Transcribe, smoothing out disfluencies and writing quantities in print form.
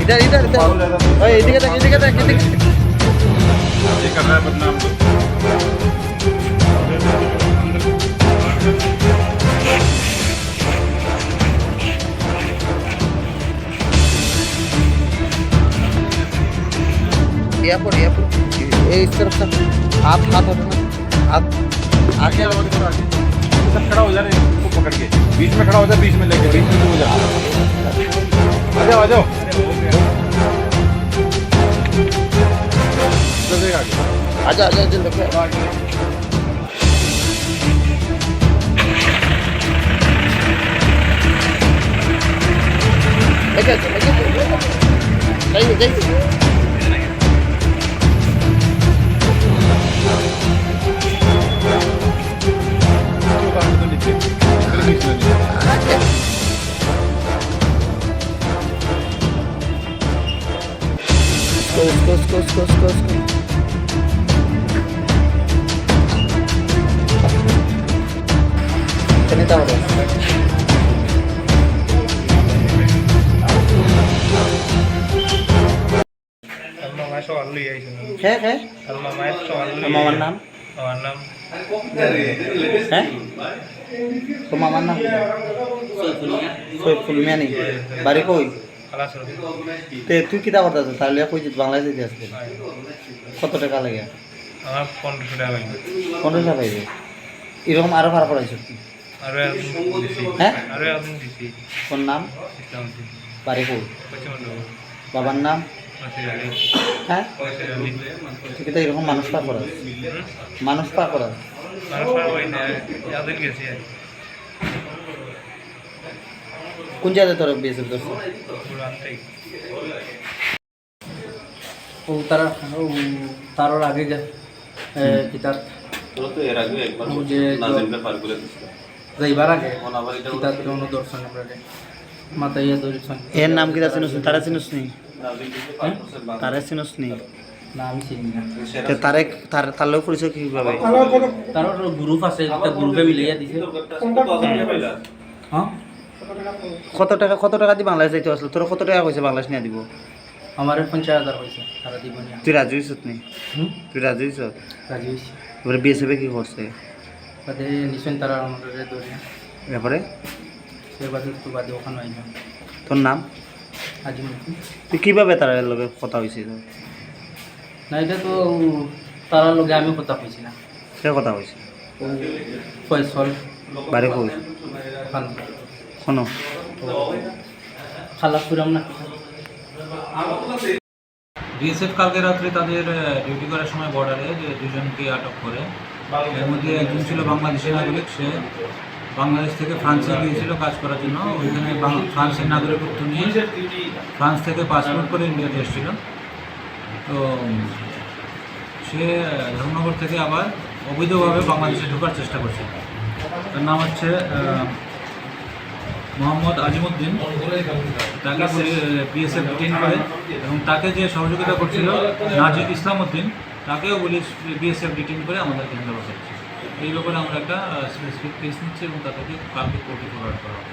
इधर इधर इधर ओए इधर देख इधर देख इधर ये कर रहा है बदनाम यहाँ पर ये इस तरफ से हाथ हाथ होता ना हाथ आगे सब खड़ा हो जा रहे हैं इसको पकड़ के बीच में खड़ा हो जा बीच में लेके बीच में हो जा आ जाओ आ जाओ आजा आजा जल्दी जाइए उसको कितने दाव है मामार नाम है तो मामार नाम সৈফুল মিয়া নেই বাড়ি কই তে তুই কিতা করতে আছিস তাহলে কই বাংলাদেশ যেতে আসছিস কত টাকা লাগে আমার 1500 টাকা লাগবে 1500 টাকা পাইবে এরকম আরো ভাড়া পড়াইছ আরো দিছি হ্যাঁ আরো একদিন দিছি কোন নাম ইসলামতি বাড়ি কই পশ্চিমবঙ্গ বাবার নাম মাসিরালি হ্যাঁ মাসিরালি তুই কিতা এরকম মানুষ পা করাস মানুষ পা করাস মানুষ আর ওই না ইয়াদের গেছি কোন জায়গায় তোর বিএসএফ দর্শক পুরান থেকে ও তার আগে কিতাব তো এর আগে একবার যে নাজিমকে পার করে দিছিল যাইবার আগে আবার এটা কিতাব কোনো দর্শন আমরা মাতাইয়া দর্শন এর নাম কিতা চিনস তারা চিনস নি নাজিমকে পার করছে তারা চিনস নি না আমি চিনি না তে তার লোক পরিচয় কিভাবে তার গ্রুপ আছে একটা গ্রুপে মিলাইয়া দিছে হ্যাঁ কত টাকা দিয়ে বাংলাদেশ যাইতে আসলো তোর কত টাকা কইছে বাংলাদেশ নিয়ে দিব আমার 50,000 হয়েছে তারা দিব না তুই রাজি হইছত নি তুই রাজি হইছ রাজি হয়েছে এবারে বিএসএফ কি করছে বাদে নিশ্চয় তারা আমাদের দৌড়িয়া এবারে সে বাদে তো বাদে ওখানে আইলাম তোর নাম আজি তুই কিভাবে তার লগে কথা হয়েছে না এটা তো তারা লগে আমি কথা কইছি না সে কথা হয়েছে ও ফয়সল বাড়ি কই খান শোনো খালাসপুরাম না বিএসএফ কালকে রাত্রে তাদের ডিউটি করার সময় বর্ডারে যে দুজনকে আটক করে এর মধ্যে একজন ছিল বাংলাদেশের নাগরিক সে বাংলাদেশ থেকে ফ্রান্সে গিয়েছিল কাজ করার জন্য ওইখানে ফ্রান্সের নাগরিকত্ব নিয়ে ফ্রান্স থেকে পাসপোর্ট করে ইন্ডিয়াতে এসেছিল তো সে ধর্মনগর থেকে আবার অবৈধভাবে বাংলাদেশে ঢোকার চেষ্টা করছে তার নাম হচ্ছে মোহাম্মদ আজিমউদ্দিন তাকে বিএসএফ ডিটেইন করে এবং তাকে যে সহযোগিতা করছিল নাজিদ ইসলামউদ্দিন তাকেও পুলিশ বিএসএফ ডিটেইন করে আমাদের কেন্দ্রে বসাচ্ছে এই ব্যাপারে আমরা একটা স্পেসিফিক কেস নিচ্ছি এবং তাদেরকে কালকে কোর্টে ফরওয়ার্ড করা হবে।